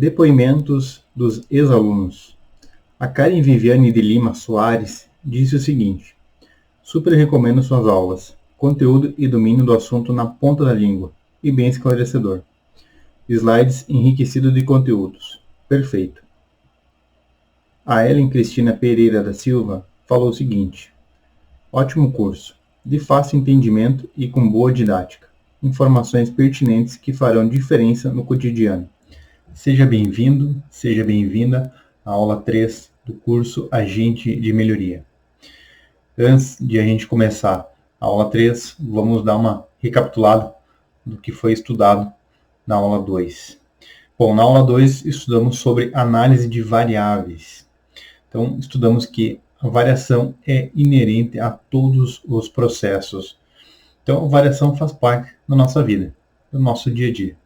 Depoimentos dos ex-alunos. A Karen Viviane de Lima Soares disse o seguinte: super recomendo suas aulas. Conteúdo e domínio do assunto na ponta da língua e bem esclarecedor. Slides enriquecidos de conteúdos. Perfeito. A Ellen Cristina Pereira da Silva falou o seguinte: ótimo curso, de fácil entendimento e com boa didática. Informações pertinentes que farão diferença no cotidiano. Seja bem-vindo, seja bem-vinda à aula 3 do curso Agente de Melhoria. Antes de a gente começar a aula 3, vamos dar uma recapitulada do que foi estudado na aula 2. Bom, na aula 2 estudamos sobre análise de variáveis. Então, estudamos que a variação é inerente a todos os processos. Então, a variação faz parte da nossa vida, do nosso dia a dia.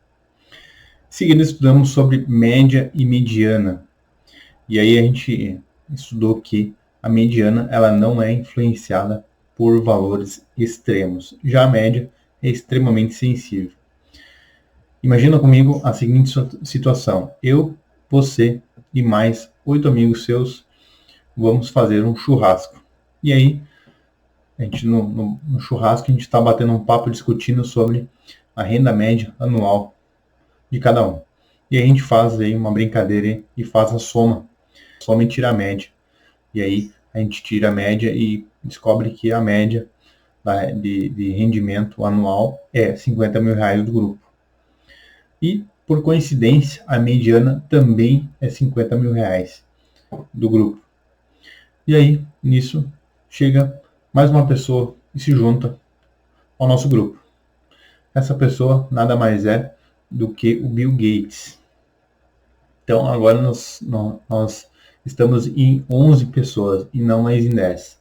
Em seguida, estudamos sobre média e mediana. E aí a gente estudou que a mediana ela não é influenciada por valores extremos. Já a média é extremamente sensível. Imagina comigo a seguinte situação. Eu, você e mais 8 amigos seus vamos fazer um churrasco. E aí, a gente no churrasco, a gente está batendo um papo discutindo sobre a renda média anual de cada um. E aí a gente faz aí uma brincadeira e faz a soma e tira a média. E aí a gente tira a média e descobre que a média de rendimento anual é 50 mil reais do grupo. E, por coincidência, a mediana também é 50 mil reais do grupo. E aí, nisso, chega mais uma pessoa e se junta ao nosso grupo. Essa pessoa nada mais é do que o Bill Gates. Então, agora nós estamos em 11 pessoas e não mais em 10.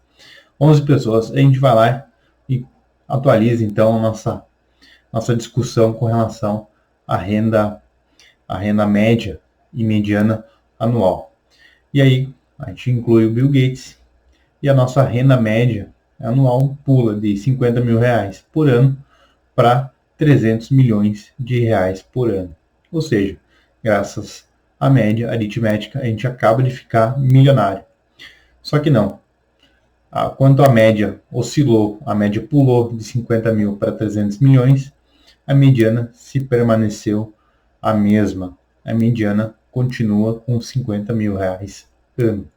11 pessoas, a gente vai lá e atualiza, então, a nossa discussão com relação à renda média e mediana anual. E aí, a gente inclui o Bill Gates e a nossa renda média anual pula de 50 mil reais por ano para 300 milhões de reais por ano. Ou seja, graças à média aritmética, a gente acaba de ficar milionário. Só que não. Quanto a média oscilou, a média pulou de 50 mil para 300 milhões, a mediana se permaneceu a mesma. A mediana continua com 50 mil reais ano.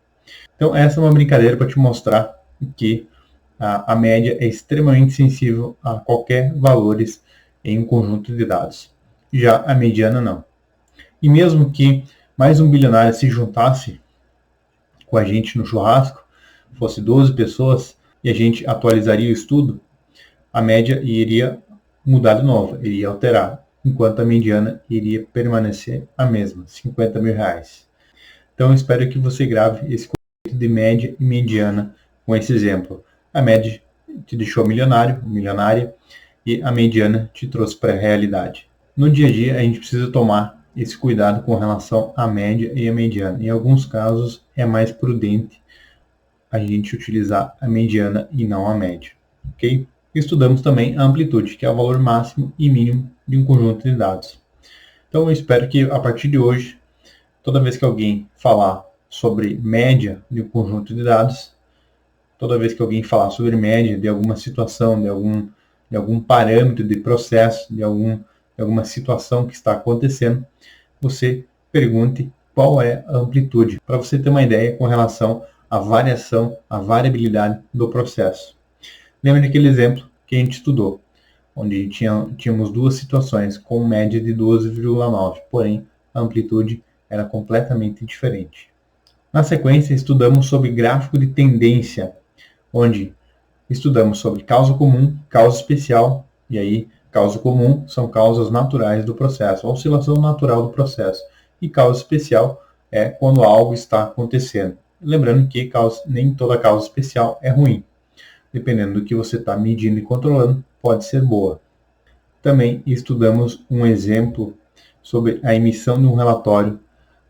Então, essa é uma brincadeira para te mostrar que a média é extremamente sensível a qualquer valores em um conjunto de dados. Já a mediana não. E mesmo que mais um bilionário se juntasse com a gente no churrasco, fosse 12 pessoas, e a gente atualizaria o estudo, a média iria mudar de novo, iria alterar, enquanto a mediana iria permanecer a mesma, 50 mil reais. Então, eu espero que você grave esse conceito de média e mediana com esse exemplo. A média te deixou milionário, milionária, e a mediana te trouxe para a realidade. No dia a dia, a gente precisa tomar esse cuidado com relação à média e à mediana. Em alguns casos, é mais prudente a gente utilizar a mediana e não a média. Ok? Estudamos também a amplitude, que é o valor máximo e mínimo de um conjunto de dados. Então, eu espero que, a partir de hoje, toda vez que alguém falar sobre média de um conjunto de dados, toda vez que alguém falar sobre média de alguma situação, de algum parâmetro de processo, de alguma situação que está acontecendo, você pergunte qual é a amplitude, para você ter uma ideia com relação à variação, à variabilidade do processo. Lembra daquele exemplo que a gente estudou, onde tínhamos duas situações com média de 12,9, porém a amplitude era completamente diferente. Na sequência, estudamos sobre gráfico de tendência, onde estudamos sobre causa comum, causa especial, e aí causa comum são causas naturais do processo, a oscilação natural do processo, e causa especial é quando algo está acontecendo. Lembrando que nem toda causa especial é ruim. Dependendo do que você está medindo e controlando, pode ser boa. Também estudamos um exemplo sobre a emissão de um relatório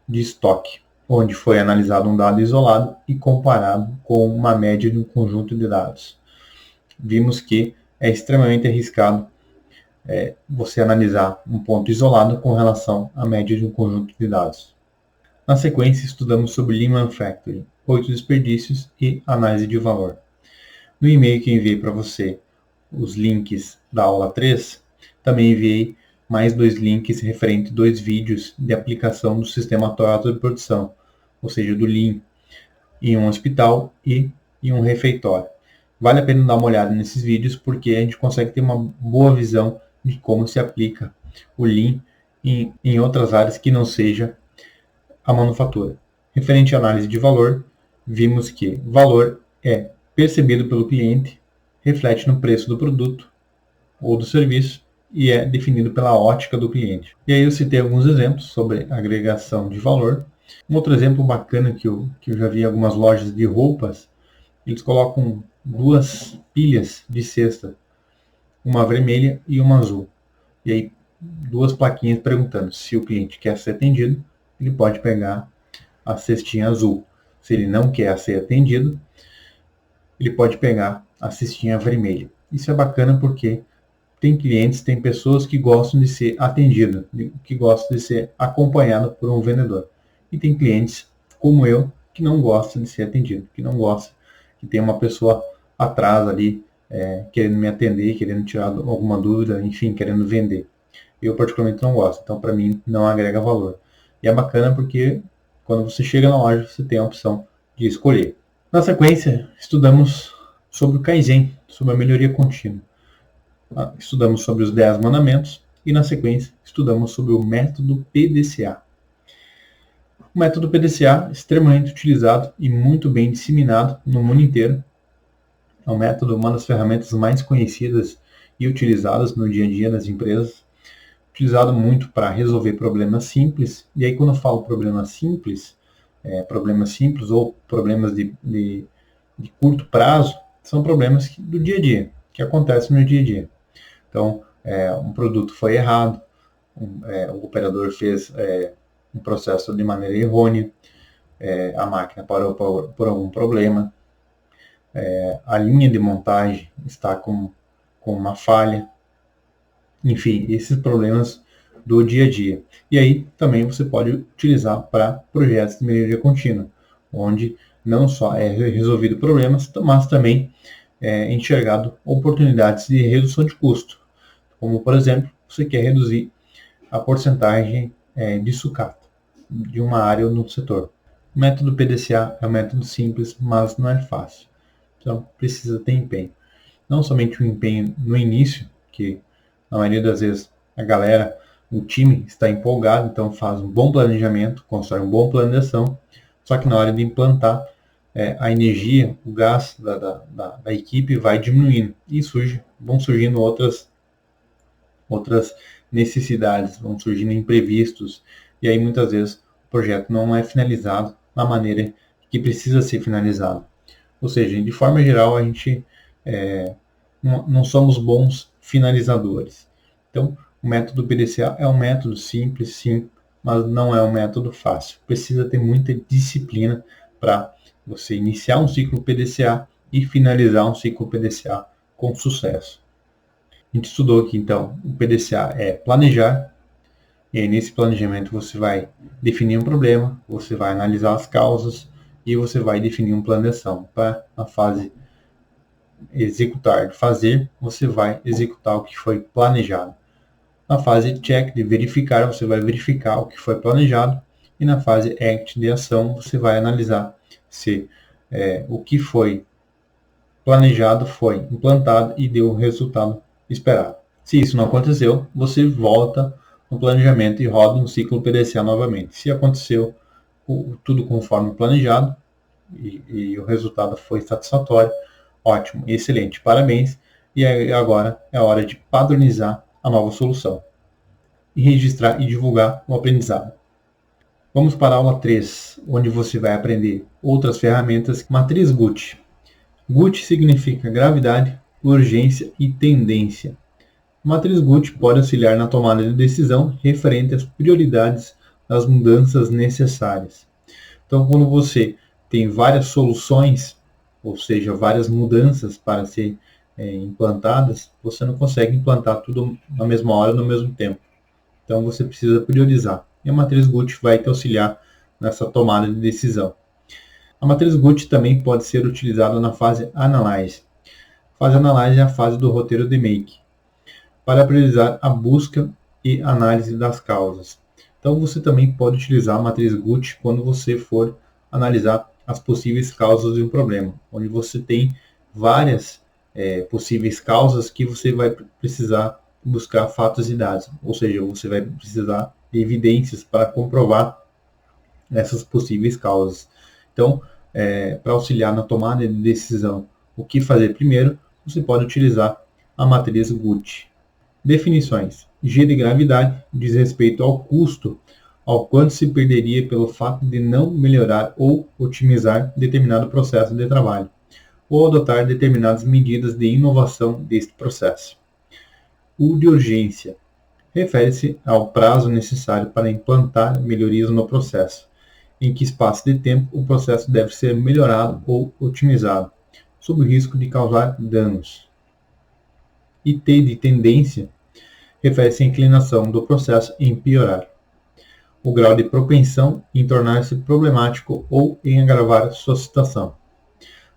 de estoque, onde foi analisado um dado isolado e comparado com uma média de um conjunto de dados. Vimos que é extremamente arriscado você analisar um ponto isolado com relação à média de um conjunto de dados. Na sequência, estudamos sobre Lean Manufacturing, 8 desperdícios e análise de valor. No e-mail que eu enviei para você os links da aula 3, também enviei mais 2 links referentes a 2 vídeos de aplicação do sistema Toyota de produção, ou seja, do Lean, em um hospital e em um refeitório. Vale a pena dar uma olhada nesses vídeos porque a gente consegue ter uma boa visão de como se aplica o Lean em outras áreas que não seja a manufatura. Referente à análise de valor, vimos que valor é percebido pelo cliente, reflete no preço do produto ou do serviço e é definido pela ótica do cliente. E aí eu citei alguns exemplos sobre agregação de valor. Um outro exemplo bacana que eu já vi em algumas lojas de roupas, eles colocam 2 pilhas de cesta, uma vermelha e uma azul. E aí 2 plaquinhas perguntando se o cliente quer ser atendido, ele pode pegar a cestinha azul. Se ele não quer ser atendido, ele pode pegar a cestinha vermelha. Isso é bacana porque tem clientes, tem pessoas que gostam de ser atendido, que gostam de ser acompanhado por um vendedor. E tem clientes, como eu, que não gostam de ser atendido, que não gostam, que tem uma pessoa atrás ali, querendo me atender, querendo tirar alguma dúvida, enfim, querendo vender. Eu particularmente não gosto, então para mim não agrega valor. E é bacana porque quando você chega na loja, você tem a opção de escolher. Na sequência, estudamos sobre o Kaizen, sobre a melhoria contínua. Estudamos sobre os 10 mandamentos e, na sequência, estudamos sobre o método PDCA. O método PDCA é extremamente utilizado e muito bem disseminado no mundo inteiro. É um método, uma das ferramentas mais conhecidas e utilizadas no dia a dia das empresas. Utilizado muito para resolver problemas simples. E aí, quando eu falo problemas simples ou problemas de curto prazo, são problemas do dia a dia, que acontecem no dia a dia. Então, um produto foi errado, o operador fez um processo de maneira errônea, a máquina parou por algum problema, a linha de montagem está com uma falha. Enfim, esses problemas do dia a dia. E aí também você pode utilizar para projetos de melhoria contínua, onde não só é resolvido problemas, mas também é enxergado oportunidades de redução de custo. Como, por exemplo, você quer reduzir a porcentagem de sucata de uma área ou no setor. O método PDCA é um método simples, mas não é fácil. Então, precisa ter empenho. Não somente o empenho no início, que na maioria das vezes o time está empolgado, então faz um bom planejamento, constrói um bom plano de ação, só que na hora de implantar, a energia, o gás da equipe vai diminuindo e vão surgindo outras necessidades, vão surgindo imprevistos, e aí muitas vezes o projeto não é finalizado da maneira que precisa ser finalizado. Ou seja, de forma geral, a gente não somos bons finalizadores. Então, o método PDCA é um método simples, sim, mas não é um método fácil. Precisa ter muita disciplina para você iniciar um ciclo PDCA e finalizar um ciclo PDCA com sucesso. A gente estudou aqui, então, o PDCA é planejar, e aí, nesse planejamento você vai definir um problema, você vai analisar as causas e você vai definir um plano de ação. Para a fase executar, de fazer, você vai executar o que foi planejado. Na fase check, de verificar, você vai verificar o que foi planejado. E na fase act, de ação, você vai analisar se o que foi planejado foi implantado e deu o resultado esperado. Se isso não aconteceu, você volta no planejamento e roda um ciclo PDCA novamente. Se aconteceu tudo conforme planejado e o resultado foi satisfatório, ótimo, excelente, parabéns. E agora é a hora de padronizar a nova solução e registrar e divulgar o aprendizado. Vamos para a aula 3, onde você vai aprender outras ferramentas. Matriz GUT. GUT significa gravidade, urgência e tendência. A matriz GUT pode auxiliar na tomada de decisão referente às prioridades das mudanças necessárias. Então, quando você tem várias soluções, ou seja, várias mudanças para ser implantadas, você não consegue implantar tudo na mesma hora, no mesmo tempo. Então você precisa priorizar. E a matriz Gucci vai te auxiliar nessa tomada de decisão. A matriz Gucci também pode ser utilizada na fase Analyze. A fase Analyze é a fase do roteiro de make, para priorizar a busca e análise das causas. Então você também pode utilizar a matriz Gucci quando você for analisar as possíveis causas de um problema, onde você tem várias possíveis causas que você vai precisar buscar fatos e dados, ou seja, você vai precisar de evidências para comprovar essas possíveis causas. Então, para auxiliar na tomada de decisão, o que fazer primeiro, você pode utilizar a matriz Gucci. Definições. G de gravidade diz respeito ao custo, ao quanto se perderia pelo fato de não melhorar ou otimizar determinado processo de trabalho, ou adotar determinadas medidas de inovação deste processo. O de urgência refere-se ao prazo necessário para implantar melhorias no processo, em que espaço de tempo o processo deve ser melhorado ou otimizado, sob o risco de causar danos. E T de tendência refere-se à inclinação do processo em piorar, o grau de propensão em tornar-se problemático ou em agravar sua situação.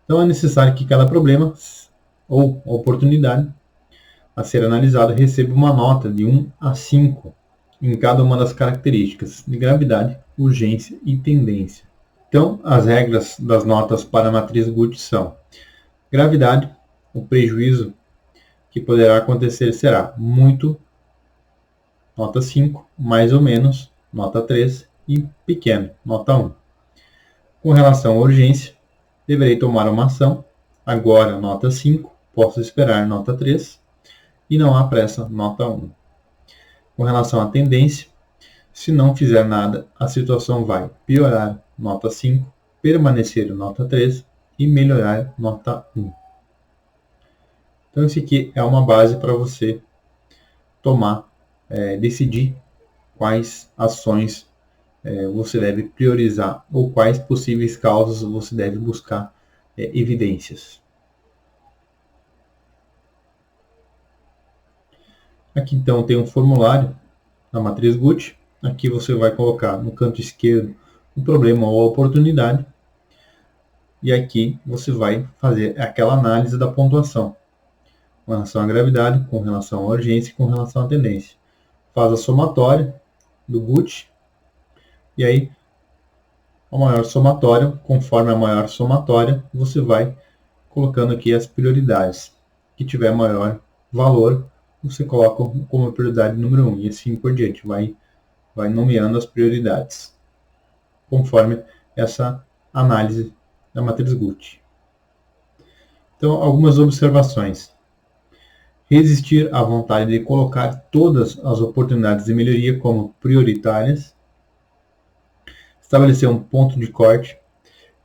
Então é necessário que cada problema ou oportunidade a ser analisado receba uma nota de 1 a 5 em cada uma das características de gravidade, urgência e tendência. Então, as regras das notas para a matriz Gucci são: gravidade, o prejuízo que poderá acontecer será muito, nota 5, mais ou menos, nota 3, e pequeno, nota 1. Com relação à urgência, deverei tomar uma ação, agora, nota 5, posso esperar, nota 3, e não há pressa, nota 1. Com relação à tendência, se não fizer nada, a situação vai piorar, nota 5, permanecer, nota 3, e melhorar, nota 1. Então, esse aqui é uma base para você tomar, decidir quais ações você deve priorizar ou quais possíveis causas você deve buscar evidências. Aqui então tem um formulário na matriz Gucci. Aqui você vai colocar no canto esquerdo o problema ou a oportunidade. E aqui você vai fazer aquela análise da pontuação, com relação à gravidade, com relação à urgência e com relação à tendência. Faz a somatória do Gucci. E aí, a maior somatória, conforme a maior somatória, você vai colocando aqui as prioridades. Que tiver maior valor, você coloca como prioridade número 1 e assim por diante. Vai nomeando as prioridades, conforme essa análise da matriz Gucci. Então, algumas observações. Resistir à vontade de colocar todas as oportunidades de melhoria como prioritárias. Estabelecer um ponto de corte.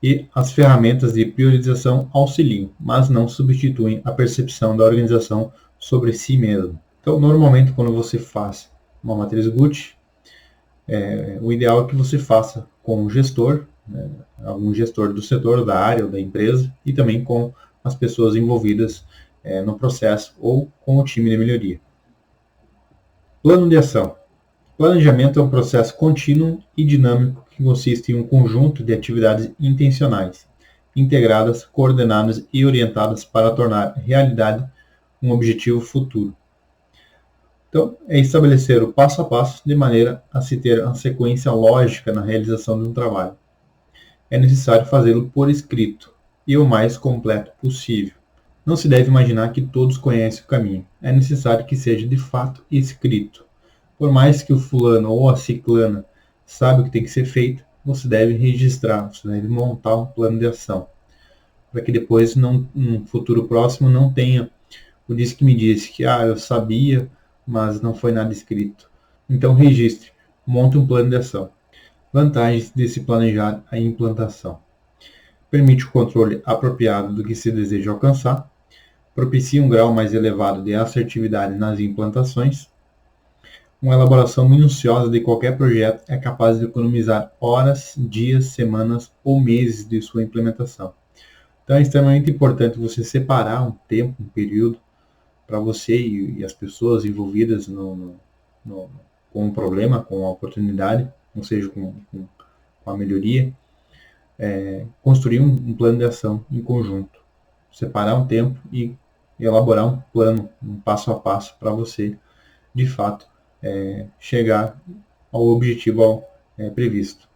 E as ferramentas de priorização auxiliam, mas não substituem a percepção da organização sobre si mesmo. Então, normalmente, quando você faz uma matriz Gucci, o ideal é que você faça com o gestor, algum gestor do setor, da área ou da empresa, e também com as pessoas envolvidas no processo ou com o time de melhoria. Plano de ação. Planejamento é um processo contínuo e dinâmico que consiste em um conjunto de atividades intencionais, integradas, coordenadas e orientadas para tornar realidade um objetivo futuro. Então, é estabelecer o passo a passo de maneira a se ter uma sequência lógica na realização de um trabalho. É necessário fazê-lo por escrito e o mais completo possível. Não se deve imaginar que todos conhecem o caminho. É necessário que seja de fato escrito. Por mais que o fulano ou a ciclana saiba o que tem que ser feito, você deve registrar, você deve montar um plano de ação, para que depois, num futuro próximo, não tenha o disse que me disse que eu sabia, mas não foi nada escrito. Então registre, monte um plano de ação. Vantagens de se planejar a implantação. Permite o controle apropriado do que se deseja alcançar, propicia um grau mais elevado de assertividade nas implantações. Uma elaboração minuciosa de qualquer projeto é capaz de economizar horas, dias, semanas ou meses de sua implementação. Então é extremamente importante você separar um tempo, um período, para você e as pessoas envolvidas com o problema, com a oportunidade, ou seja, com a melhoria, construir um plano de ação em conjunto. Separar um tempo e elaborar um plano, um passo a passo para você, de fato, chegar ao objetivo previsto.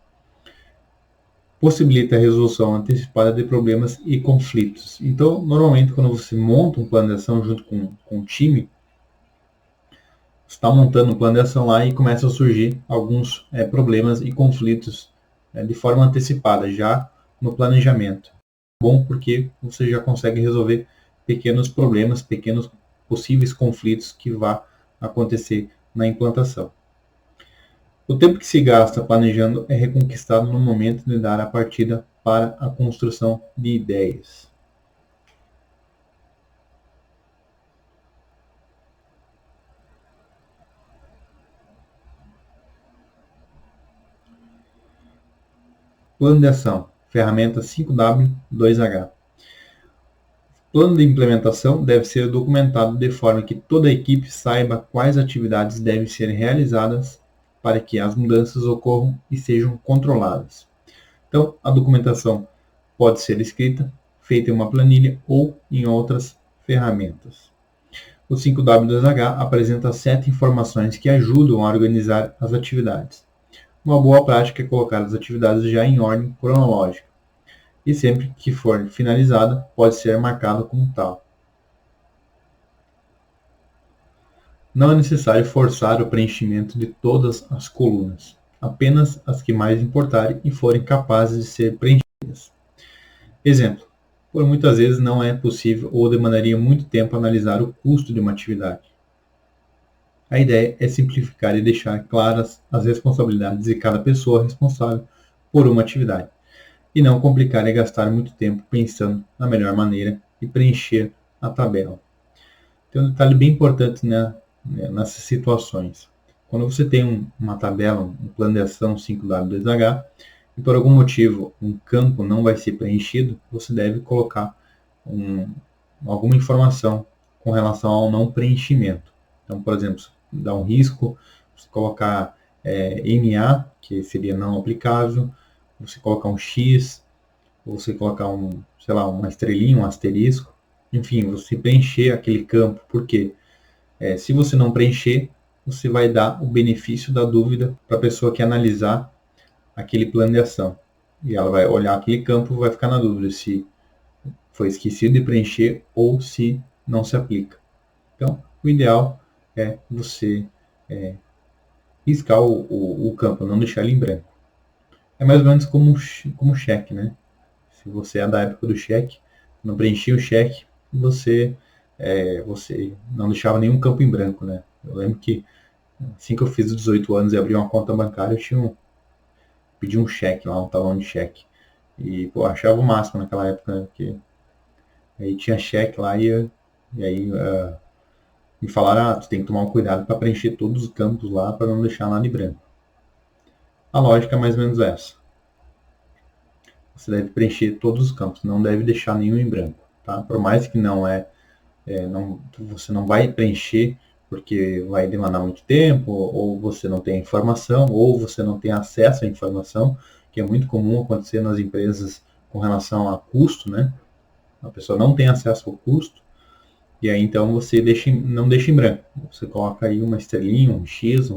Possibilita a resolução antecipada de problemas e conflitos. Então, normalmente, quando você monta um plano de ação junto com um time, você está montando um plano de ação lá e começam a surgir alguns problemas e conflitos de forma antecipada, já no planejamento. Bom, porque você já consegue resolver pequenos problemas, pequenos possíveis conflitos que vá acontecer na implantação. O tempo que se gasta planejando é reconquistado no momento de dar a partida para a construção de ideias. Plano de ação, ferramenta 5W2H. Plano de implementação deve ser documentado de forma que toda a equipe saiba quais atividades devem ser realizadas para que as mudanças ocorram e sejam controladas. Então, a documentação pode ser escrita, feita em uma planilha ou em outras ferramentas. O 5W2H apresenta 7 informações que ajudam a organizar as atividades. Uma boa prática é colocar as atividades já em ordem cronológica, e sempre que for finalizada, pode ser marcado como tal. Não é necessário forçar o preenchimento de todas as colunas, apenas as que mais importarem e forem capazes de ser preenchidas. Exemplo: por muitas vezes não é possível ou demandaria muito tempo analisar o custo de uma atividade. A ideia é simplificar e deixar claras as responsabilidades de cada pessoa responsável por uma atividade, e não complicar e gastar muito tempo pensando na melhor maneira de preencher a tabela. Tem um detalhe bem importante nessas situações. Quando você tem uma tabela, um plano de ação 5W2H, e por algum motivo um campo não vai ser preenchido, você deve colocar alguma informação com relação ao não preenchimento. Então, por exemplo, dá um risco, você colocar MA, que seria não aplicável, você colocar um X, ou você colocar uma estrelinha, um asterisco, enfim, você preencher aquele campo, porque se você não preencher, você vai dar o benefício da dúvida para a pessoa que analisar aquele plano de ação. E ela vai olhar aquele campo e vai ficar na dúvida se foi esquecido de preencher ou se não se aplica. Então, o ideal é você riscar o campo, não deixar ele em branco. É mais ou menos como cheque, né? Se você é da época do cheque, não preenchia o cheque, você não deixava nenhum campo em branco, né? Eu lembro que assim que eu fiz 18 anos e abri uma conta bancária, eu pedi um cheque lá, um talão de cheque. E, achava o máximo naquela época, né? Porque aí tinha cheque lá e aí me falaram, tu tem que tomar um cuidado para preencher todos os campos lá, para não deixar nada em branco. A lógica é mais ou menos essa. Você deve preencher todos os campos, não deve deixar nenhum em branco, tá? Por mais que você não vai preencher porque vai demandar muito tempo, ou você não tem informação, ou você não tem acesso à informação, que é muito comum acontecer nas empresas com relação a custo, né? A pessoa não tem acesso ao custo, e aí então você não deixa em branco. Você coloca aí uma estrelinha, um X,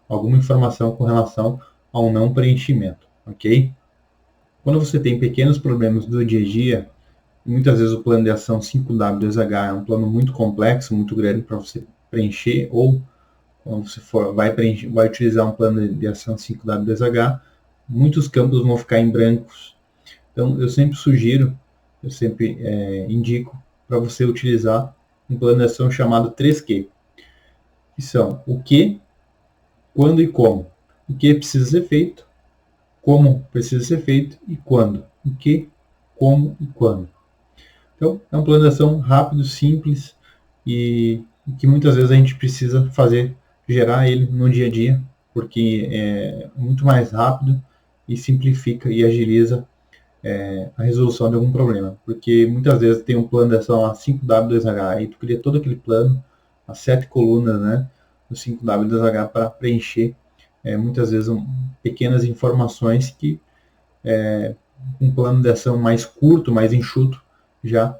alguma informação com relação ao não preenchimento, ok? Quando você tem pequenos problemas do dia a dia, muitas vezes o plano de ação 5W2H é um plano muito complexo, muito grande para você preencher, ou quando você vai utilizar um plano de ação 5W2H, muitos campos vão ficar em brancos. Então, eu sempre indico para você utilizar um plano de ação chamado 3Q, que são o que, quando e como. O que precisa ser feito, como precisa ser feito e quando. O que, como e quando. Então, é um plano de ação rápido, simples e que muitas vezes a gente precisa gerar ele no dia a dia, porque é muito mais rápido e simplifica e agiliza a resolução de algum problema. Porque muitas vezes tem um plano de ação a 5W2H e tu cria todo aquele plano, as 7 colunas, né, do 5W2H para preencher muitas vezes pequenas informações que um plano de ação mais curto, mais enxuto, já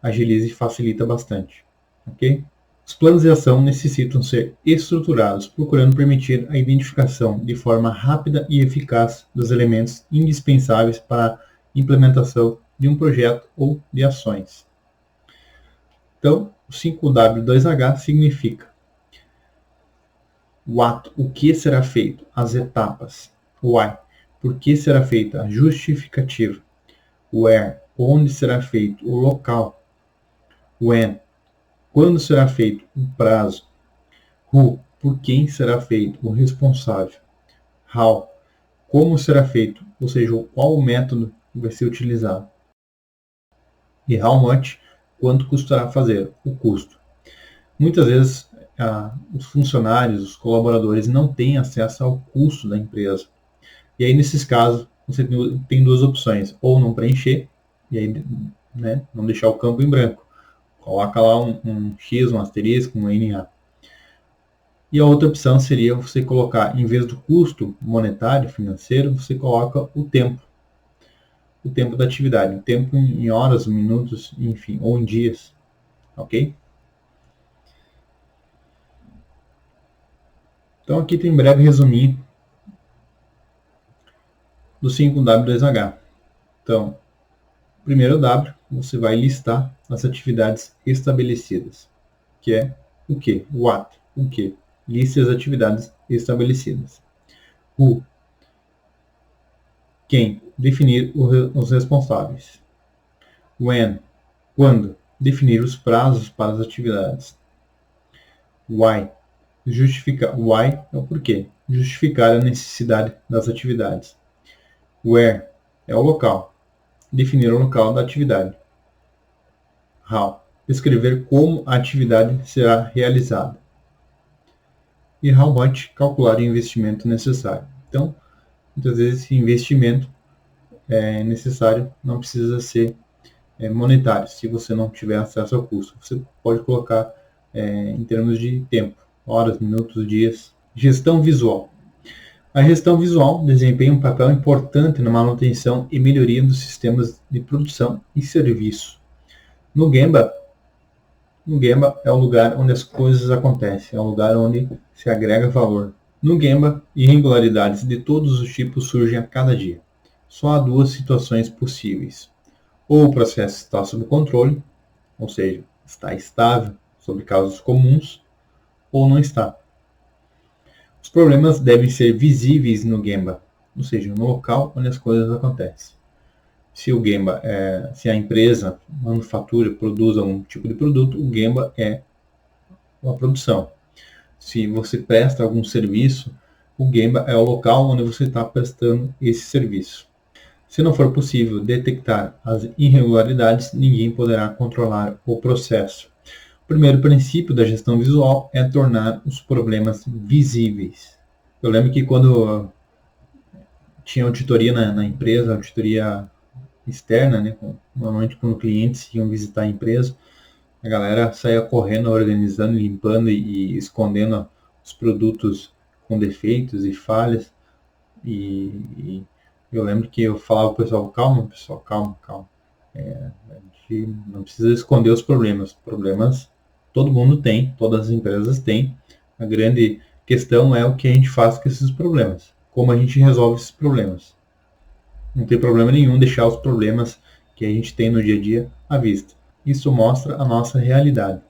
agiliza e facilita bastante. Ok? Os planos de ação necessitam ser estruturados, procurando permitir a identificação de forma rápida e eficaz dos elementos indispensáveis para a implementação de um projeto ou de ações. Então, o 5W2H significa What, o que será feito, as etapas. Why, por que será feita, a justificativa. Where, onde será feito, o local. When, quando será feito, o prazo. Who, por quem será feito, o responsável. How, como será feito, ou seja, qual o método que vai ser utilizado. E how much, quanto custará fazer, o custo. Muitas vezes os funcionários, os colaboradores não têm acesso ao custo da empresa. E aí, nesses casos, você tem duas opções. Ou não preencher, e aí, né, não deixar o campo em branco. Coloca lá um X, um asterisco, um NA. E a outra opção seria você colocar, em vez do custo monetário, financeiro, você coloca o tempo. O tempo da atividade. O tempo em horas, minutos, enfim, ou em dias. Ok? Então aqui tem um breve resuminho do 5W2H. Então, primeiro W, você vai listar as atividades estabelecidas, que é o que? What, o que? Liste as atividades estabelecidas. Who, quem? Definir os responsáveis. When, quando? Definir os prazos para as atividades. Why, justificar. Why é o porquê. Justificar a necessidade das atividades. Where é o local. Definir o local da atividade. How, descrever como a atividade será realizada. E how much, calcular o investimento necessário. Então, muitas vezes esse investimento necessário não precisa ser monetário, se você não tiver acesso ao custo. Você pode colocar em termos de tempo, horas, minutos, dias. Gestão visual. A gestão visual desempenha um papel importante na manutenção e melhoria dos sistemas de produção e serviço. No Gemba é o lugar onde as coisas acontecem, é o lugar onde se agrega valor. No Gemba, irregularidades de todos os tipos surgem a cada dia. Só há duas situações possíveis. Ou o processo está sob controle, ou seja, está estável sobre causas comuns, ou não está. Os problemas devem ser visíveis no Gemba, ou seja, no local onde as coisas acontecem. Se o Gemba se a empresa manufatura, produz algum tipo de produto, o Gemba é a produção. Se você presta algum serviço, o Gemba é o local onde você está prestando esse serviço. Se não for possível detectar as irregularidades, ninguém poderá controlar o processo. O primeiro princípio da gestão visual é tornar os problemas visíveis. Eu lembro que quando tinha auditoria na empresa, auditoria externa, né, normalmente quando clientes iam visitar a empresa, a galera saía correndo, organizando, limpando e escondendo os produtos com defeitos e falhas. E eu lembro que eu falava pro pessoal, calma pessoal, calma. A gente não precisa esconder os problemas. Problemas todo mundo tem, todas as empresas têm. A grande questão é o que a gente faz com esses problemas. Como a gente resolve esses problemas. Não tem problema nenhum deixar os problemas que a gente tem no dia a dia à vista. Isso mostra a nossa realidade,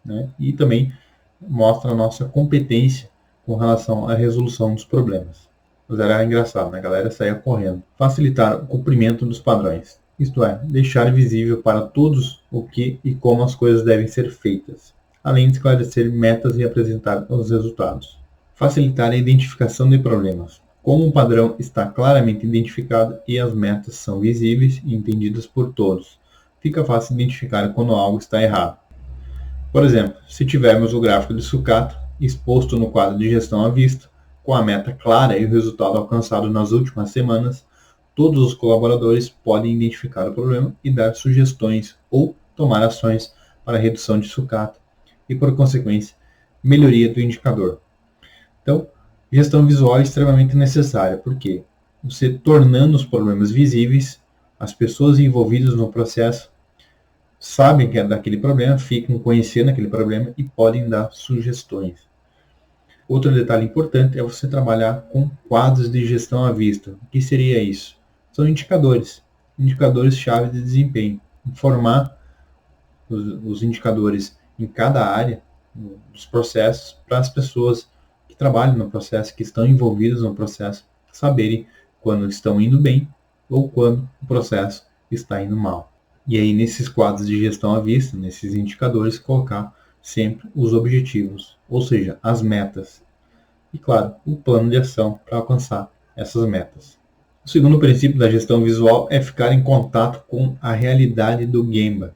né? E também mostra a nossa competência com relação à resolução dos problemas. Mas era engraçado, né? A galera saía correndo. Facilitar o cumprimento dos padrões. Isto é, deixar visível para todos o que e como as coisas devem ser feitas, além de esclarecer metas e apresentar os resultados. Facilitar a identificação de problemas. Como um padrão está claramente identificado e as metas são visíveis e entendidas por todos, fica fácil identificar quando algo está errado. Por exemplo, se tivermos o gráfico de sucata exposto no quadro de gestão à vista, com a meta clara e o resultado alcançado nas últimas semanas, todos os colaboradores podem identificar o problema e dar sugestões ou tomar ações para redução de sucata e, por consequência, melhoria do indicador. Então, gestão visual é extremamente necessária, porque você tornando os problemas visíveis, as pessoas envolvidas no processo sabem que é daquele problema, ficam conhecendo aquele problema e podem dar sugestões. Outro detalhe importante é você trabalhar com quadros de gestão à vista. O que seria isso? São indicadores-chave de desempenho. Informar os indicadores em cada área dos processos para as pessoas que trabalham no processo, que estão envolvidas no processo, saberem quando estão indo bem ou quando o processo está indo mal. E aí, nesses quadros de gestão à vista, nesses indicadores, colocar sempre os objetivos, ou seja, as metas. E, claro, o plano de ação para alcançar essas metas. O segundo princípio da gestão visual é ficar em contato com a realidade do Gemba.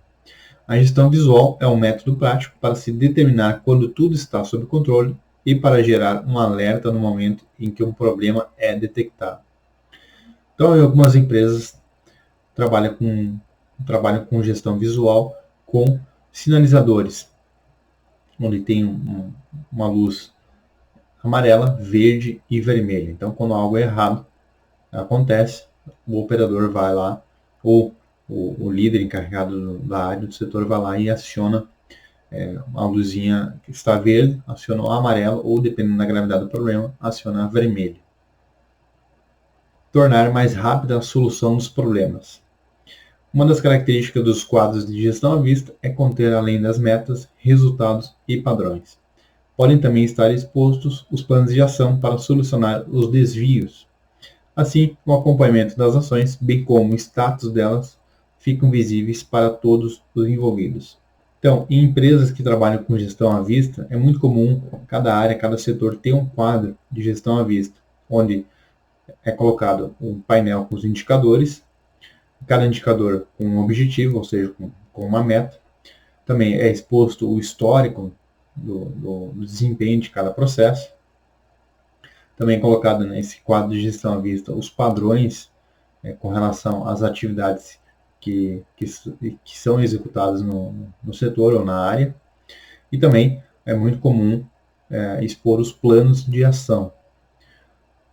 A gestão visual é um método prático para se determinar quando tudo está sob controle e para gerar um alerta no momento em que um problema é detectado. Então, algumas empresas trabalham com gestão visual com sinalizadores, onde tem uma luz amarela, verde e vermelha. Então, quando algo errado acontece, o operador vai lá, ou o líder encarregado da área do setor vai lá e aciona a luzinha que está verde, aciona o amarelo, ou dependendo da gravidade do problema, aciona a vermelha. Tornar mais rápida a solução dos problemas. Uma das características dos quadros de gestão à vista é conter, além das metas, resultados e padrões. Podem também estar expostos os planos de ação para solucionar os desvios. Assim, o acompanhamento das ações, bem como o status delas, ficam visíveis para todos os envolvidos. Então, em empresas que trabalham com gestão à vista, é muito comum cada área, cada setor ter um quadro de gestão à vista, onde é colocado um painel com os indicadores, cada indicador com um objetivo, ou seja, com uma meta. Também é exposto o histórico do desempenho de cada processo. Também é colocado nesse quadro de gestão à vista os padrões com relação às atividades que são executadas no setor ou na área. E também é muito comum expor os planos de ação.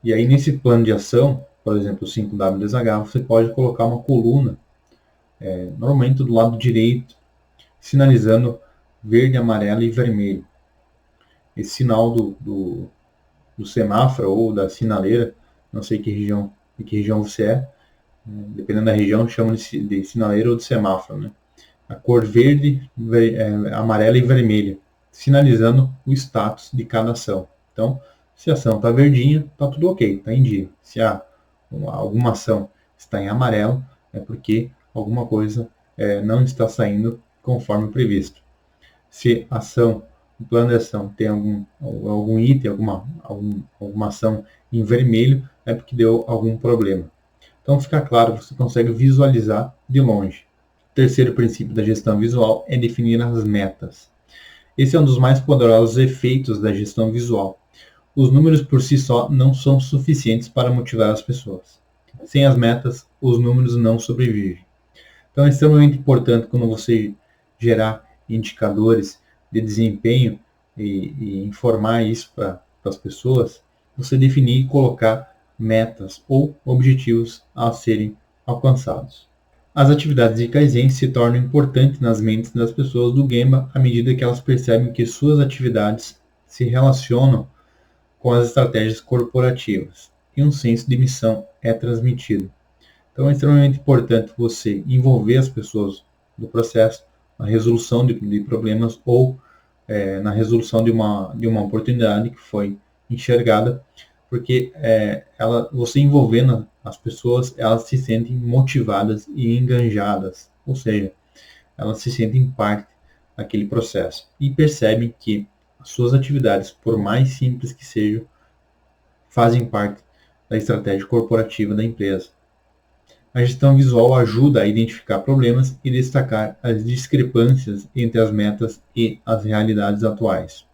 E aí, nesse plano de ação, por exemplo, o 5W2H, você pode colocar uma coluna, normalmente do lado direito, sinalizando verde, amarelo e vermelho. Esse sinal do semáforo ou da sinaleira, não sei de que região você é, dependendo da região, chama de sinaleira ou de semáforo, né? A cor verde, amarela e vermelha, sinalizando o status de cada ação. Então, se a ação está verdinha, está tudo ok, está em dia. Se alguma ação está em amarelo, é porque alguma coisa não está saindo conforme previsto. Se a ação, o plano de ação tem algum item, alguma ação em vermelho, é porque deu algum problema. Então fica claro, você consegue visualizar de longe. O terceiro princípio da gestão visual é definir as metas. Esse é um dos mais poderosos efeitos da gestão visual. Os números por si só não são suficientes para motivar as pessoas. Sem as metas, os números não sobrevivem. Então é extremamente importante quando você gerar indicadores de desempenho e informar isso para as pessoas, você definir e colocar metas ou objetivos a serem alcançados. As atividades de Kaizen se tornam importantes nas mentes das pessoas do Gemba à medida que elas percebem que suas atividades se relacionam com as estratégias corporativas e um senso de missão é transmitido. Então é extremamente importante você envolver as pessoas no processo, na resolução de problemas ou na resolução de uma oportunidade que foi enxergada, porque você envolvendo as pessoas, elas se sentem motivadas e engajadas, ou seja, elas se sentem parte daquele processo e percebem que as suas atividades, por mais simples que sejam, fazem parte da estratégia corporativa da empresa. A gestão visual ajuda a identificar problemas e destacar as discrepâncias entre as metas e as realidades atuais.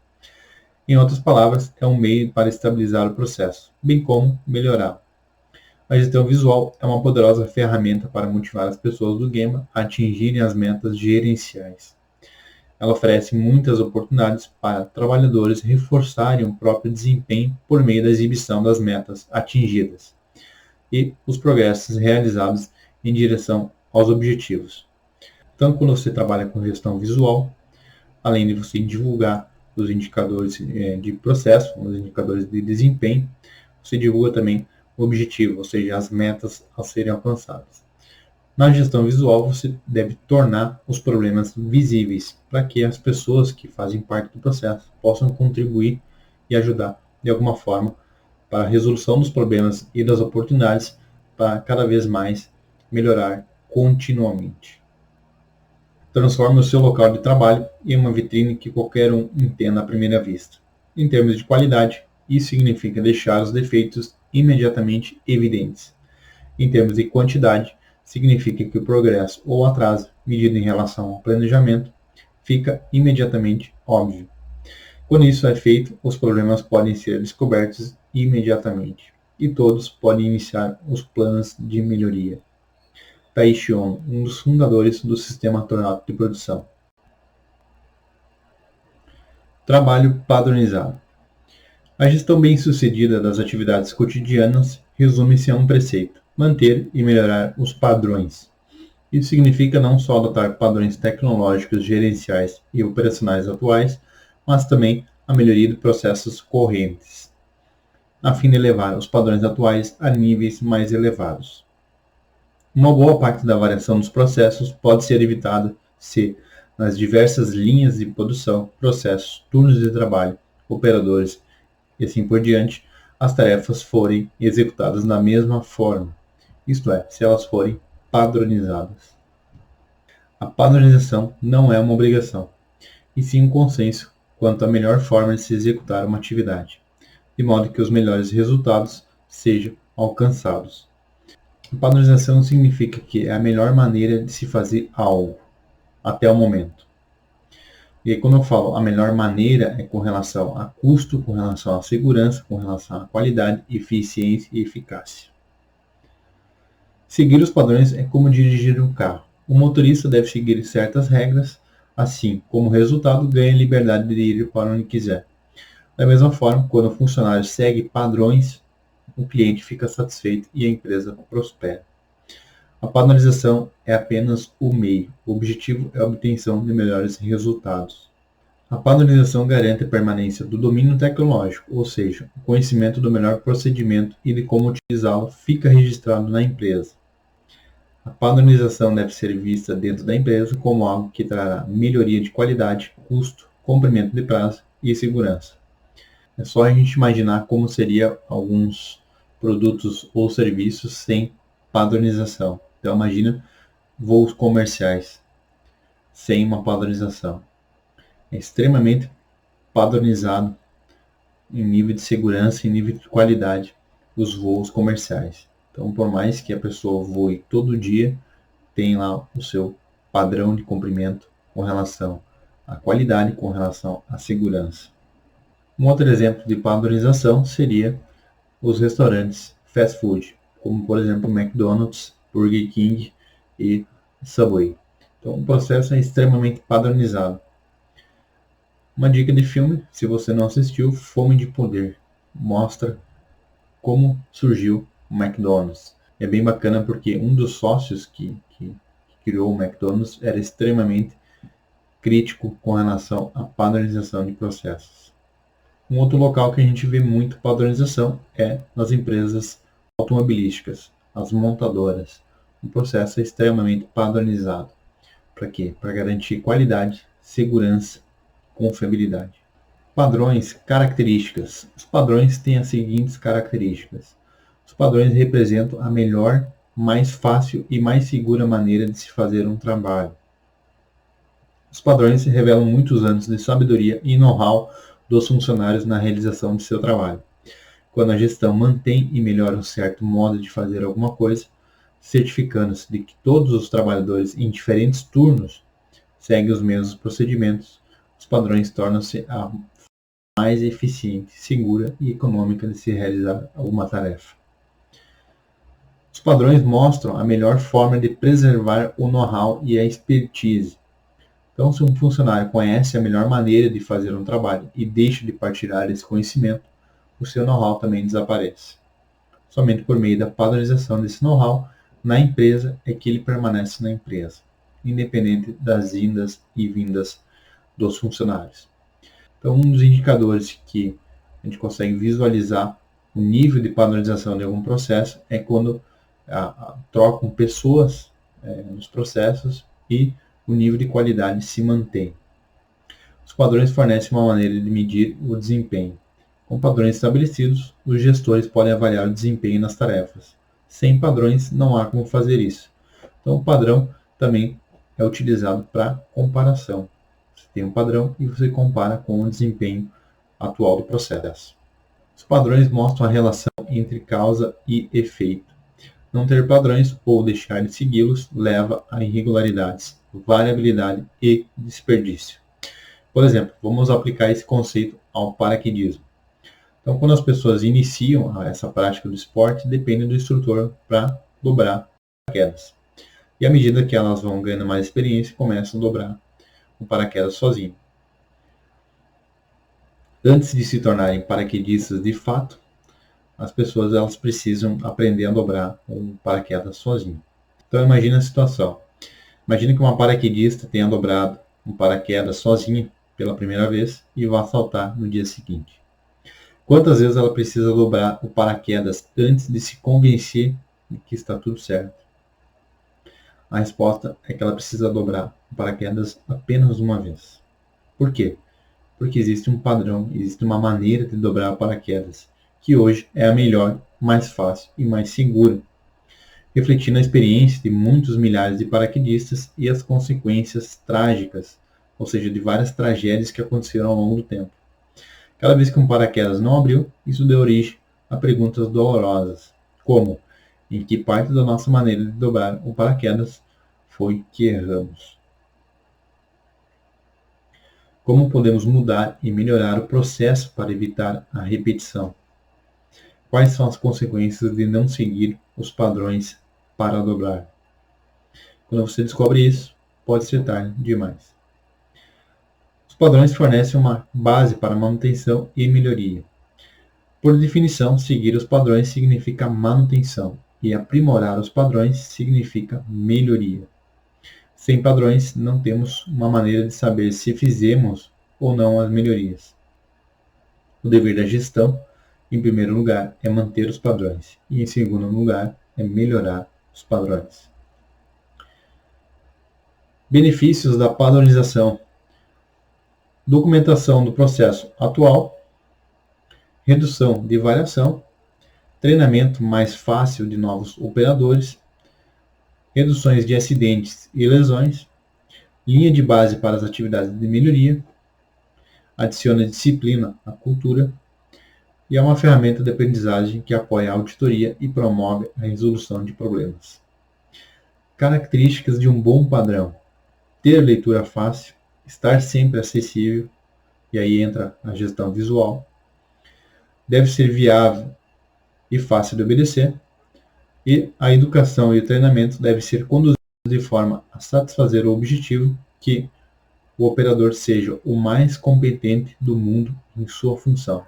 Em outras palavras, é um meio para estabilizar o processo, bem como melhorá-lo. A gestão visual é uma poderosa ferramenta para motivar as pessoas do Gemba a atingirem as metas gerenciais. Ela oferece muitas oportunidades para trabalhadores reforçarem o próprio desempenho por meio da exibição das metas atingidas e os progressos realizados em direção aos objetivos. Então, quando você trabalha com gestão visual, além de você divulgar os indicadores de processo, os indicadores de desempenho, você divulga também o objetivo, ou seja, as metas a serem alcançadas. Na gestão visual, você deve tornar os problemas visíveis para que as pessoas que fazem parte do processo possam contribuir e ajudar de alguma forma para a resolução dos problemas e das oportunidades para cada vez mais melhorar continuamente. Transforme o seu local de trabalho em uma vitrine que qualquer um entenda à primeira vista. Em termos de qualidade, isso significa deixar os defeitos imediatamente evidentes. Em termos de quantidade, significa que o progresso ou atraso, medido em relação ao planejamento, fica imediatamente óbvio. Quando isso é feito, os problemas podem ser descobertos imediatamente e todos podem iniciar os planos de melhoria. Taishi Ono, um dos fundadores do sistema Toyota de produção. Trabalho padronizado. A gestão bem-sucedida das atividades cotidianas resume-se a um preceito: manter e melhorar os padrões. Isso significa não só adotar padrões tecnológicos, gerenciais e operacionais atuais, mas também a melhoria de processos correntes, a fim de elevar os padrões atuais a níveis mais elevados. Uma boa parte da variação dos processos pode ser evitada se, nas diversas linhas de produção, processos, turnos de trabalho, operadores e assim por diante, as tarefas forem executadas da mesma forma, isto é, se elas forem padronizadas. A padronização não é uma obrigação, e sim um consenso quanto à melhor forma de se executar uma atividade, de modo que os melhores resultados sejam alcançados. A padronização significa que é a melhor maneira de se fazer algo, até o momento. E aí, quando eu falo a melhor maneira, é com relação a custo, com relação à segurança, com relação à qualidade, eficiência e eficácia. Seguir os padrões é como dirigir um carro. O motorista deve seguir certas regras, assim como resultado ganha liberdade de ir para onde quiser. Da mesma forma, quando o funcionário segue padrões, o cliente fica satisfeito e a empresa prospera. A padronização é apenas o meio, o objetivo é a obtenção de melhores resultados. A padronização garante a permanência do domínio tecnológico, ou seja, o conhecimento do melhor procedimento e de como utilizá-lo fica registrado na empresa. A padronização deve ser vista dentro da empresa como algo que trará melhoria de qualidade, custo, cumprimento de prazo e segurança. É só a gente imaginar como seria alguns produtos ou serviços sem padronização. Então imagina voos comerciais sem uma padronização. É extremamente padronizado em nível de segurança e nível de qualidade os voos comerciais. Então, por mais que a pessoa voe todo dia, tem lá o seu padrão de cumprimento com relação à qualidade, com relação à segurança. Um outro exemplo de padronização seria os restaurantes fast food, como por exemplo McDonald's, Burger King e Subway. Então, o processo é extremamente padronizado. Uma dica de filme, se você não assistiu, Fome de Poder, mostra como surgiu o McDonald's. É bem bacana porque um dos sócios que criou o McDonald's era extremamente crítico com relação à padronização de processos. Um outro local que a gente vê muito padronização é nas empresas automobilísticas, as montadoras. O processo é extremamente padronizado. Para quê? Para garantir qualidade, segurança, confiabilidade. Padrões, características. Os padrões têm as seguintes características. Os padrões representam a melhor, mais fácil e mais segura maneira de se fazer um trabalho. Os padrões revelam muitos anos de sabedoria e know-how dos funcionários na realização de seu trabalho. Quando a gestão mantém e melhora um certo modo de fazer alguma coisa, certificando-se de que todos os trabalhadores em diferentes turnos seguem os mesmos procedimentos, os padrões tornam-se a mais eficiente, segura e econômica de se realizar alguma tarefa. Os padrões mostram a melhor forma de preservar o know-how e a expertise. Então, se um funcionário conhece a melhor maneira de fazer um trabalho e deixa de partilhar esse conhecimento, o seu know-how também desaparece. Somente por meio da padronização desse know-how na empresa é que ele permanece na empresa, independente das indas e vindas dos funcionários. Então, um dos indicadores que a gente consegue visualizar o nível de padronização de algum processo é quando trocam pessoas nos processos e o nível de qualidade se mantém. Os padrões fornecem uma maneira de medir o desempenho. Com padrões estabelecidos, os gestores podem avaliar o desempenho nas tarefas. Sem padrões, não há como fazer isso. Então, o padrão também é utilizado para comparação. Você tem um padrão e você compara com o desempenho atual do processo. Os padrões mostram a relação entre causa e efeito. Não ter padrões ou deixar de segui-los leva a irregularidades, variabilidade e desperdício. Por exemplo, vamos aplicar esse conceito ao paraquedismo. Então, quando as pessoas iniciam essa prática do esporte, depende do instrutor para dobrar paraquedas. E à medida que elas vão ganhando mais experiência, começam a dobrar o paraquedas sozinho. Antes de se tornarem paraquedistas de fato, as pessoas elas precisam aprender a dobrar um paraquedas sozinho. Então imagine a situação. Imagine que uma paraquedista tenha dobrado um paraquedas sozinha pela primeira vez e vá saltar no dia seguinte. Quantas vezes ela precisa dobrar o paraquedas antes de se convencer de que está tudo certo? A resposta é que ela precisa dobrar o paraquedas apenas uma vez. Por quê? Porque existe um padrão, existe uma maneira de dobrar o paraquedas, que hoje é a melhor, mais fácil e mais segura, refletindo a experiência de muitos milhares de paraquedistas e as consequências trágicas, ou seja, de várias tragédias que aconteceram ao longo do tempo. Cada vez que um paraquedas não abriu, isso deu origem a perguntas dolorosas, como: em que parte da nossa maneira de dobrar o paraquedas foi que erramos? Como podemos mudar e melhorar o processo para evitar a repetição? Quais são as consequências de não seguir os padrões para dobrar? Quando você descobre isso, pode ser tarde demais. Os padrões fornecem uma base para manutenção e melhoria. Por definição, seguir os padrões significa manutenção e aprimorar os padrões significa melhoria. Sem padrões, não temos uma maneira de saber se fizemos ou não as melhorias. O dever da gestão, em primeiro lugar, é manter os padrões e, em segundo lugar, é melhorar os padrões. Benefícios da padronização: documentação do processo atual, redução de variação, treinamento mais fácil de novos operadores, reduções de acidentes e lesões, linha de base para as atividades de melhoria, adiciona disciplina à cultura e é uma ferramenta de aprendizagem que apoia a auditoria e promove a resolução de problemas. Características de um bom padrão: ter leitura fácil, estar sempre acessível, e aí entra a gestão visual, deve ser viável e fácil de obedecer, e a educação e o treinamento devem ser conduzidos de forma a satisfazer o objetivo que o operador seja o mais competente do mundo em sua função.